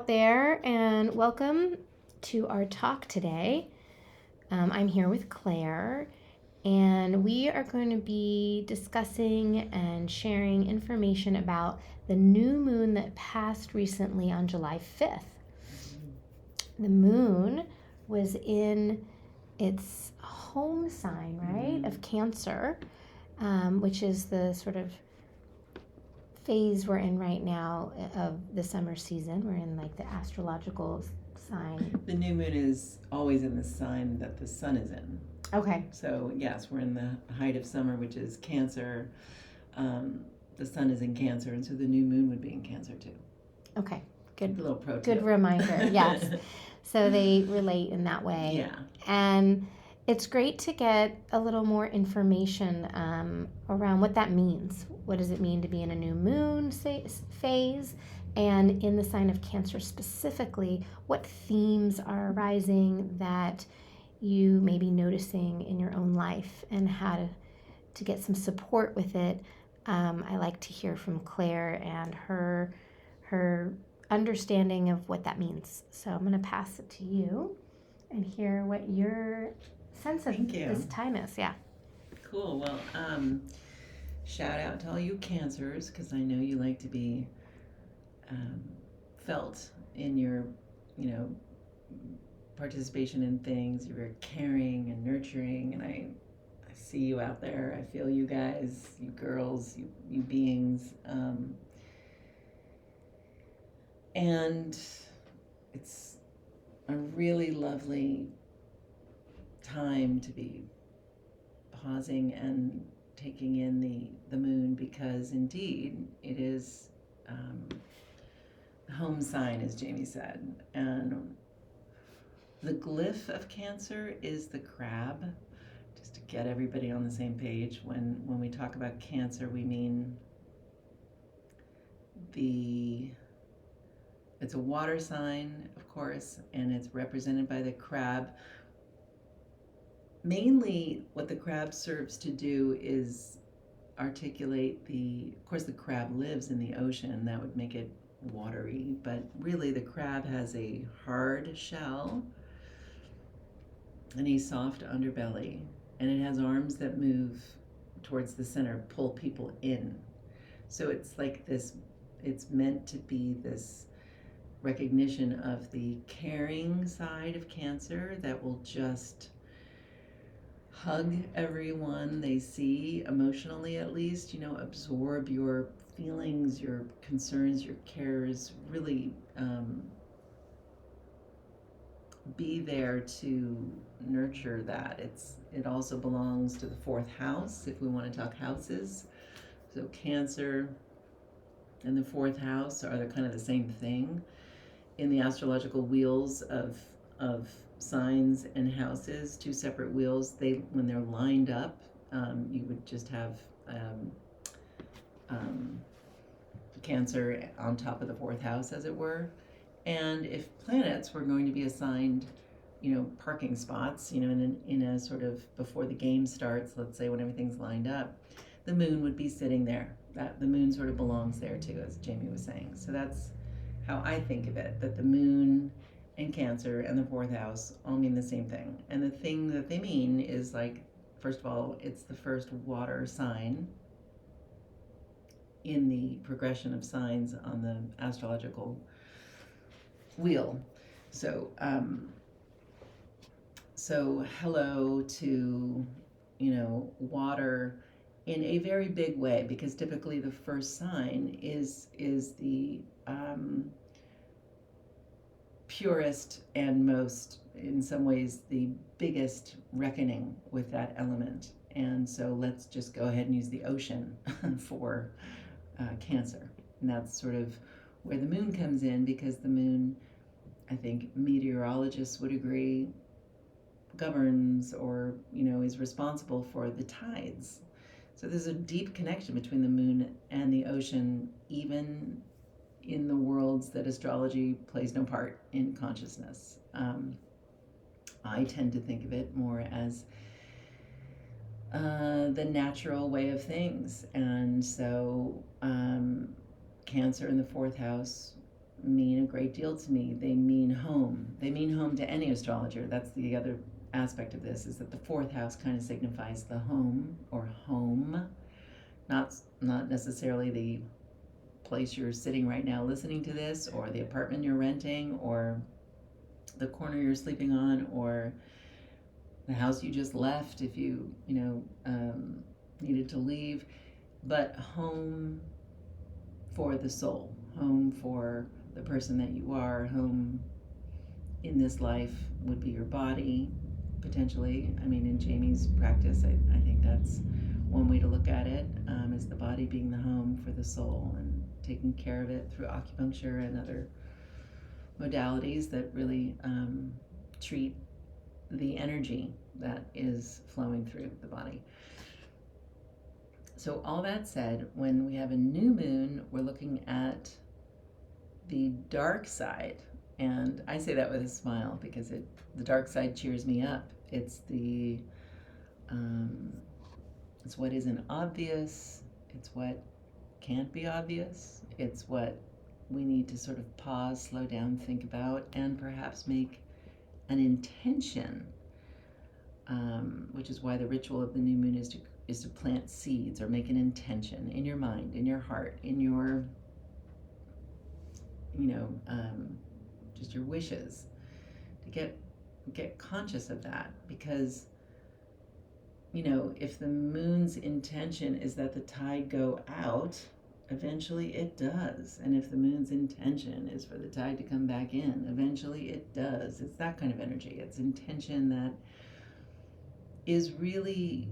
there, and welcome to our talk today. I'm here with Claire, and we are going to be discussing and sharing information about the new moon that passed recently on July 5th. The moon was in its home sign, right, of Cancer, which is the sort of phase we're in right now of the summer season. We're in like the astrological sign. The new moon is always in the sign that the sun is in. Okay. So yes, we're in the height of summer, which is Cancer. The sun is in Cancer, and so the new moon would be in Cancer too. Okay. Good. A little pro tip. Good reminder. Yes. So they relate in that way. Yeah. And it's great to get a little more information around what that means. What does it mean to be in a new moon phase? And in the sign of Cancer specifically, what themes are arising that you may be noticing in your own life, and how to get some support with it. I like to hear from Claire and her understanding of what that means. So I'm going to pass it to you and hear what your sense of this time is. Yeah. Cool. Well, shout out to all you Cancers, because I know you like to be felt in your, participation in things. You're very caring and nurturing, and I see you out there. I feel you guys, you girls, you beings. And it's a really lovely time to be pausing and taking in the moon, because indeed it is the home sign, as Jamie said. And the glyph of Cancer is the crab, just to get everybody on the same page. When we talk about Cancer, we mean it's a water sign, of course, and it's represented by the crab. Mainly what the crab serves to do is articulate of course the crab lives in the ocean, that would make it watery, but really the crab has a hard shell and a soft underbelly, and it has arms that move towards the center, pull people in. So it's like this, it's meant to be this recognition of the caring side of Cancer that will just hug everyone they see, emotionally at least, absorb your feelings, your concerns, your cares, really be there to nurture that. It also belongs to the fourth house, if we want to talk houses. So Cancer and the fourth house are kind of the same thing in the astrological wheels of signs and houses, two separate wheels. When they're lined up, you would just have Cancer on top of the fourth house, as it were. And if planets were going to be assigned, parking spots, in a sort of before the game starts, let's say when everything's lined up, the moon would be sitting there. That the moon sort of belongs there too, as Jamie was saying. So that's how I think of it, that the moon and Cancer and the fourth house all mean the same thing. And the thing that they mean is, like, first of all, it's the first water sign in the progression of signs on the astrological wheel. So hello to, water in a very big way, because typically the first sign is the purest and most, in some ways, the biggest reckoning with that element. And so let's just go ahead and use the ocean for Cancer. And that's sort of where the moon comes in, because the moon, I think meteorologists would agree, governs or, is responsible for the tides. So there's a deep connection between the moon and the ocean, even in the worlds that astrology plays no part in consciousness. I tend to think of it more as the natural way of things. And so Cancer in the fourth house mean a great deal to me. They mean home. They mean home to any astrologer. That's the other aspect of this, is that the fourth house kind of signifies the home or home, not necessarily the place you're sitting right now listening to this, or the apartment you're renting, or the corner you're sleeping on, or the house you just left if you needed to leave, but home for the soul, home for the person that you are. Home in this life would be your body, potentially. I mean, in Jamie's practice, I think that's one way to look at it, is the body being the home for the soul, and taking care of it through acupuncture and other modalities that really treat the energy that is flowing through the body. So all that said, when we have a new moon, we're looking at the dark side. And I say that with a smile because the dark side cheers me up. It's it's what isn't obvious. It's what can't be obvious. It's what we need to sort of pause, slow down, think about, and perhaps make an intention, which is why the ritual of the new moon is to plant seeds, or make an intention in your mind, in your heart, in your, just your wishes, to get conscious of that. Because, if the moon's intention is that the tide go out, eventually it does. And if the moon's intention is for the tide to come back in, eventually it does. It's that kind of energy. It's intention that is really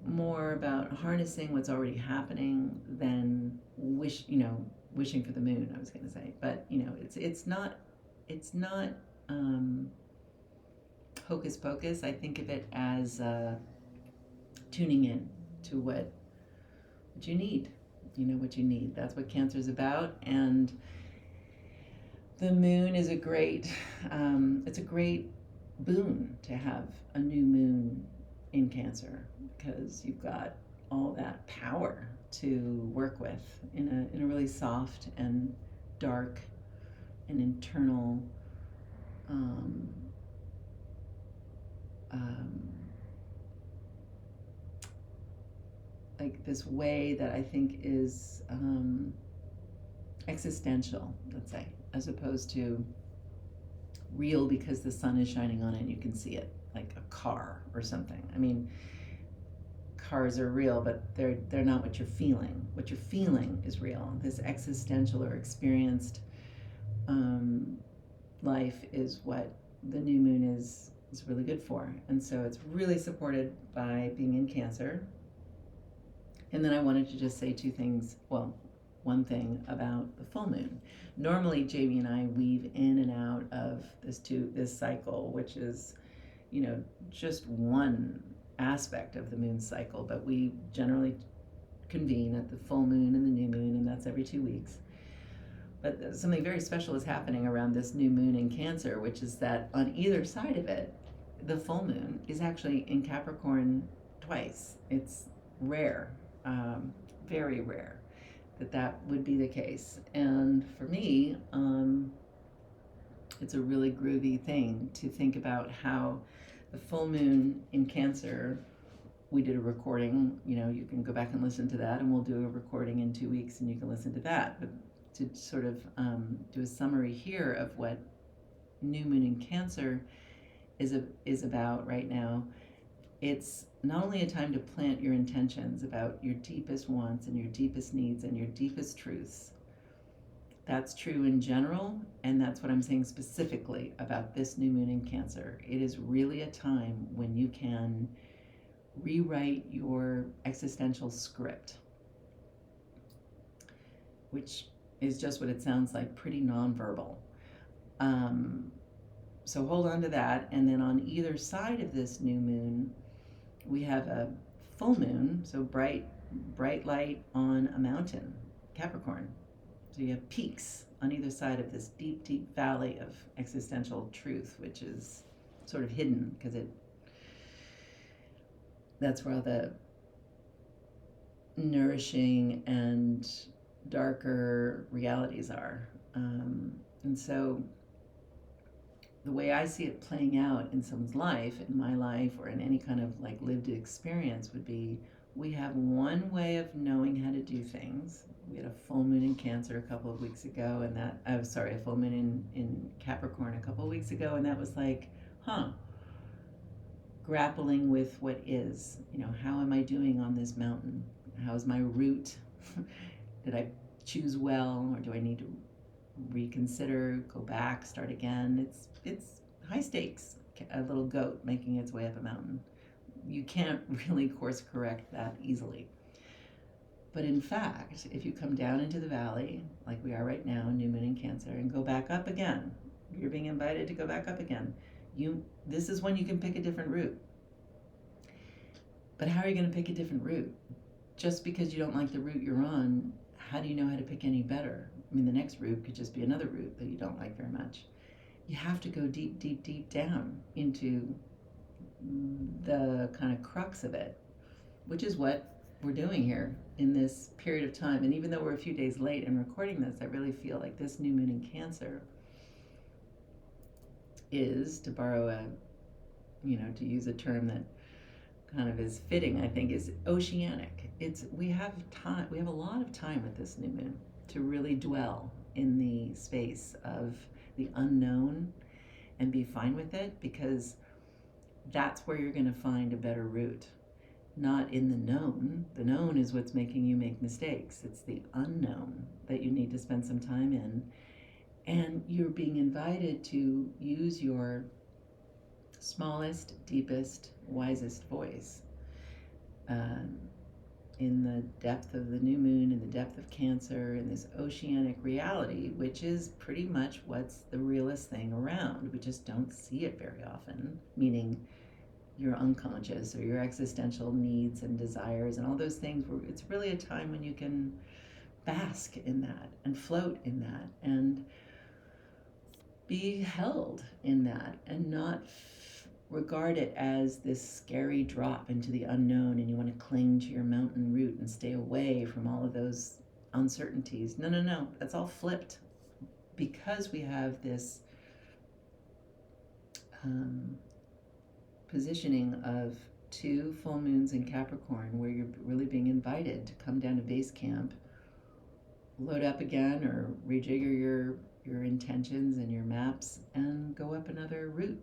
more about harnessing what's already happening than wishing for the moon, I was going to say. But it's not hocus pocus. I think of it as tuning in to what you need. What you need. That's what Cancer's about. And the moon is a great it's a great boon to have a new moon in Cancer, because you've got all that power to work with in a really soft and dark and internal like this way that I think is existential, let's say, as opposed to real because the sun is shining on it and you can see it, like a car or something. I mean, cars are real, but they're not what you're feeling. What you're feeling is real. This existential or experienced life is what the new moon is really good for. And so it's really supported by being in Cancer. And then I wanted to just say two things. Well, one thing about the full moon. Normally, Jamie and I weave in and out of this cycle, which is, just one aspect of the moon cycle, but we generally convene at the full moon and the new moon, and that's every 2 weeks. But something very special is happening around this new moon in Cancer, which is that on either side of it, the full moon is actually in Capricorn twice. It's rare, very rare, that would be the case. And for me, it's a really groovy thing to think about how the full moon in Cancer, we did a recording, you can go back and listen to that, and we'll do a recording in 2 weeks and you can listen to that. But to sort of do a summary here of what new moon in Cancer is about right now, it's not only a time to plant your intentions about your deepest wants and your deepest needs and your deepest truths. That's true in general, and that's what I'm saying specifically about this new moon in Cancer. It is really a time when you can rewrite your existential script, which is just what it sounds like, pretty nonverbal. So hold on to that. And then on either side of this new moon, we have a full moon, so bright light on a mountain, Capricorn. So you have peaks on either side of this deep, deep valley of existential truth, which is sort of hidden because that's where all the nourishing and darker realities are. And so the way I see it playing out in someone's life, in my life, or in any kind of like lived experience would be, we have one way of knowing how to do things. We had a full moon in Cancer a couple of weeks ago, and that, I was sorry, a full moon in Capricorn a couple of weeks ago, and that was like, grappling with what is, how am I doing on this mountain? How's my route? Did I choose well, or do I need to reconsider, go back, start again? It's high stakes. A little goat making its way up a mountain. You can't really course correct that easily. But in fact, if you come down into the valley, like we are right now, new moon in Cancer, and go back up again, you're being invited to go back up again. This is when you can pick a different route. But how are you going to pick a different route? Just because you don't like the route you're on, how do you know how to pick any better? I mean, the next route could just be another route that you don't like very much. You have to go deep, deep, deep down into the kind of crux of it, which is what we're doing here in this period of time. And even though we're a few days late in recording this, I really feel like this new moon in Cancer is, to borrow to use a term that kind of is fitting, I think, is oceanic. We have a lot of time with this new moon to really dwell in the space of the unknown and be fine with it, because that's where you're going to find a better route. Not in the known. The known is what's making you make mistakes. It's the unknown that you need to spend some time in. And you're being invited to use your smallest, deepest, wisest voice in the depth of the new moon, in the depth of Cancer, in this oceanic reality, which is pretty much what's the realest thing around. We just don't see it very often, meaning your unconscious or your existential needs and desires and all those things. It's really a time when you can bask in that and float in that and be held in that, and not regard it as this scary drop into the unknown and you want to cling to your mountain route and stay away from all of those uncertainties. No, that's all flipped, because we have this positioning of 2 full moons in Capricorn, where you're really being invited to come down to base camp, load up again, or rejigger your intentions and your maps, and go up another route.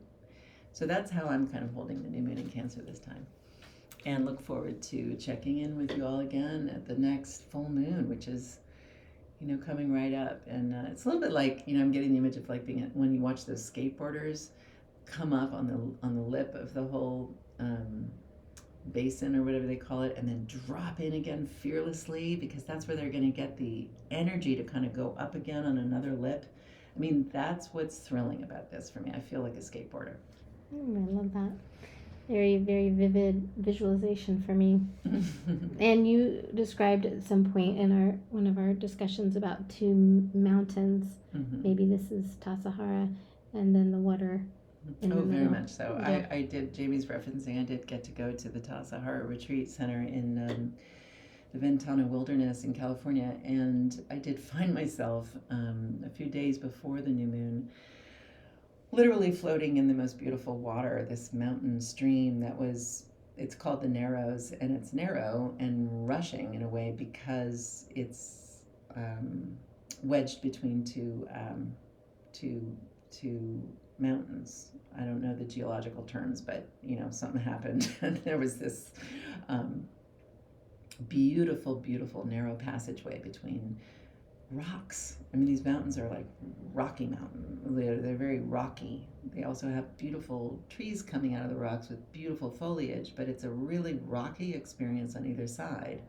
So that's how I'm kind of holding the new moon in Cancer this time. And look forward to checking in with you all again at the next full moon, which is, coming right up. And it's a little bit like, I'm getting the image of like being when you watch those skateboarders come up on the lip of the whole basin or whatever they call it, and then drop in again fearlessly, because that's where they're going to get the energy to kind of go up again on another lip. I mean, that's what's thrilling about this for me. I feel like a skateboarder. I love that. Very, very vivid visualization for me. And you described at some point in one of our discussions about 2 mountains. Mm-hmm. Maybe this is Tassajara, and then the water in the middle. Very much so. Yeah. I did, Jamie's referencing, I did get to go to the Tassajara Retreat Center in the Ventana Wilderness in California, and I did find myself a few days before the new moon literally floating in the most beautiful water, this mountain stream it's called the Narrows, and it's narrow and rushing in a way because it's wedged between two mountains. I don't know the geological terms, but something happened, and there was this beautiful, beautiful narrow passageway between rocks. I mean, these mountains are like Rocky Mountain. They're very rocky. They also have beautiful trees coming out of the rocks with beautiful foliage, but it's a really rocky experience on either side.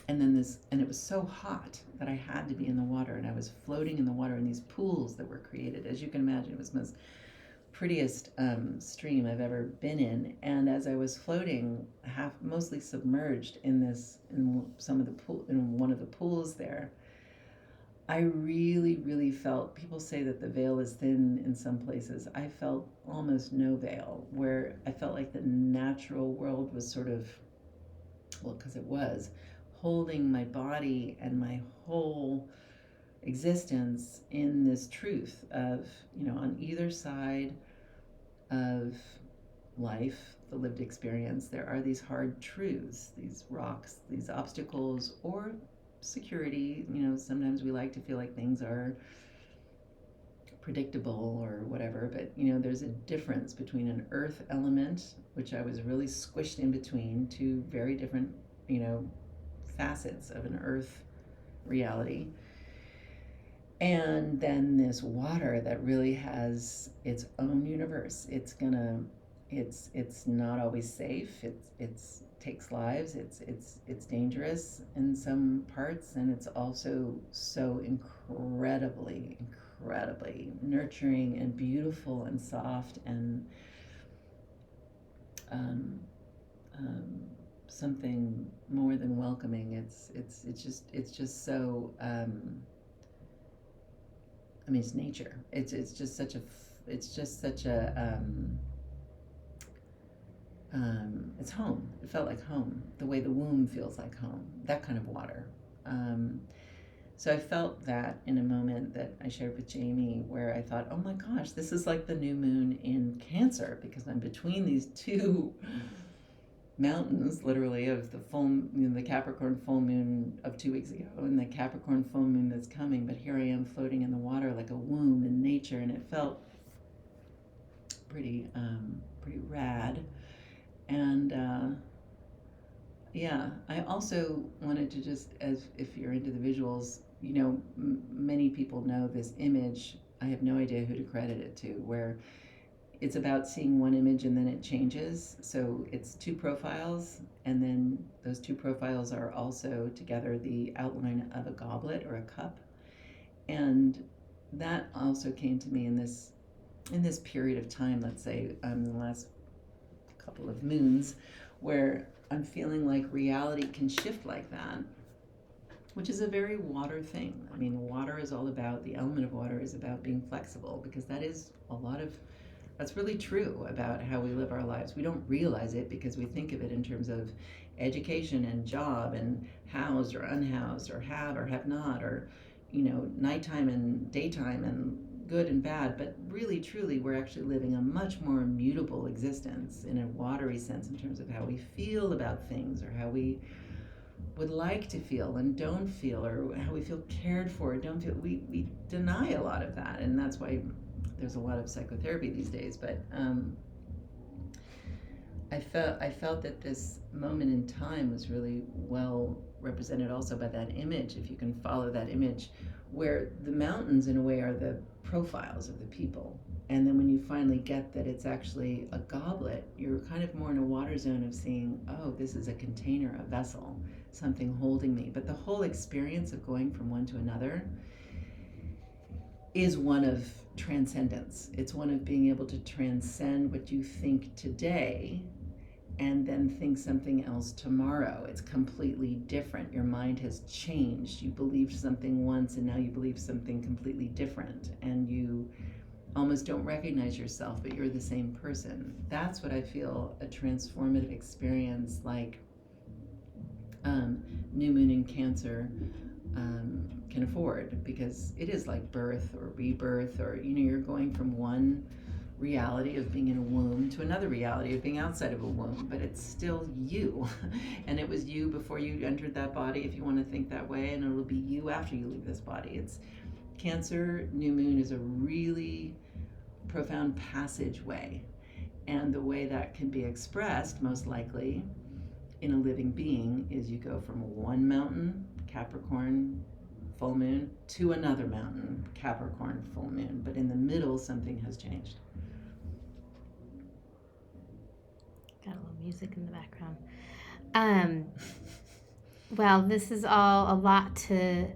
And it was so hot that I had to be in the water, and I was floating in the water in these pools that were created. As you can imagine, it was the most prettiest stream I've ever been in. And as I was floating, mostly submerged in one of the pools there, I really, really felt, people say that the veil is thin in some places. I felt almost no veil, where I felt like the natural world was sort of, because it was, holding my body and my whole existence in this truth of, on either side of life, the lived experience, there are these hard truths, these rocks, these obstacles, or security. Sometimes we like to feel like things are predictable or whatever, but there's a difference between an earth element, which I was really squished in between two very different, facets of an earth reality, and then this water that really has its own universe. It's not always safe. It's takes lives. It's dangerous in some parts, and it's also so incredibly nurturing and beautiful and soft and um, um, something more than welcoming. It's just so. It's nature. It's just such a. It's just such a. It's home. It felt like home. The way the womb feels like home. That kind of water. So I felt that in a moment that I shared with Jamie, where I thought, oh my gosh, this is like the new moon in Cancer, because I'm between these two mountains, literally, of the Capricorn full moon of 2 weeks ago and the Capricorn full moon that's coming. But here I am floating in the water like a womb in nature, and it felt pretty rad. And I also wanted to just, as if you're into the visuals, many people know this image. I have no idea who to credit it to, where it's about seeing one image and then it changes. So it's two profiles, and then those two profiles are also together the outline of a goblet or a cup. And that also came to me in this period of time, let's say, the last couple of moons, where I'm feeling like reality can shift like that, which is a very water thing. Water is all about, the element of water is about being flexible, because that's really true about how we live our lives. We don't realize it because we think of it in terms of education and job and housed or unhoused, or have not, or nighttime and daytime and good and bad. But really, truly, we're actually living a much more mutable existence in a watery sense, in terms of how we feel about things, or how we would like to feel and don't feel, or how we feel cared for or don't feel. We deny a lot of that, and that's why there's a lot of psychotherapy these days. But I felt that this moment in time was really well represented also by that image, if you can follow that image, where the mountains in a way are the profiles of the people. And then when you finally get that it's actually a goblet, you're kind of more in a water zone of seeing, oh, this is a container, a vessel, something holding me. But the whole experience of going from one to another is one of transcendence. It's one of being able to transcend what you think today and then think something else tomorrow. It's completely different. Your mind has changed. You believed something once and now you believe something completely different, and you almost don't recognize yourself, but you're the same person. That's what I feel a transformative experience like new moon in Cancer can afford, because it is like birth or rebirth, or you're going from one reality of being in a womb to another reality of being outside of a womb, but it's still you. And it was you before you entered that body, if you want to think that way, and it'll be you after you leave this body. It's Cancer new moon is a really profound passageway, and the way that can be expressed most likely in a living being is you go from one mountain, Capricorn full moon, to another mountain, Capricorn full moon, but in the middle something has changed. Got a little music in the background. Well, this is all a lot to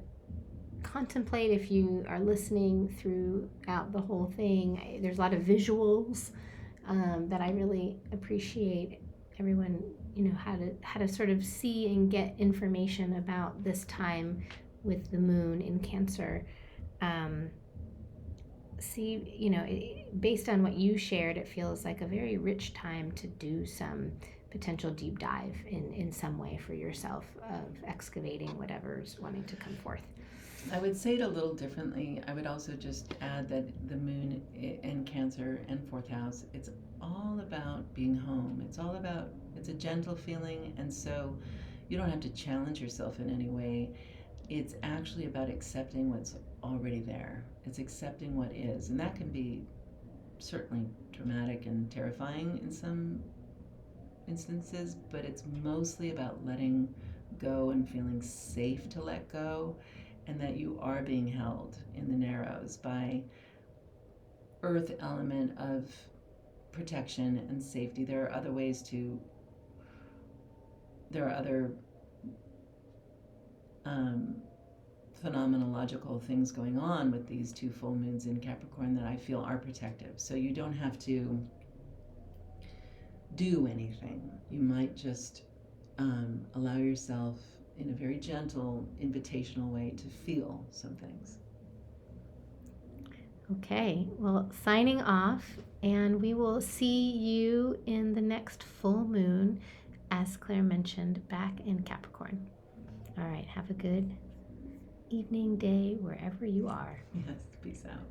contemplate if you are listening throughout the whole thing. There's a lot of visuals that I really appreciate everyone, how to sort of see and get information about this time with the moon in Cancer. Based on what you shared, it feels like a very rich time to do some potential deep dive in some way for yourself, of excavating whatever's wanting to come forth. I would say it a little differently. I would also just add that the moon in Cancer and fourth house, it's all about being home. It's a gentle feeling, and so you don't have to challenge yourself in any way. It's actually about accepting what's already there. It's accepting what is, and that can be certainly dramatic and terrifying in some instances, but it's mostly about letting go and feeling safe to let go, and that you are being held in the narrows by earth element of protection and safety. There are other um, phenomenological things going on with these two full moons in Capricorn that I feel are protective. So you don't have to do anything. You might just allow yourself in a very gentle, invitational way to feel some things. Okay, well, signing off, and we will see you in the next full moon, as Claire mentioned, back in Capricorn. All right, have a good evening, day, wherever you are. Yes, peace out.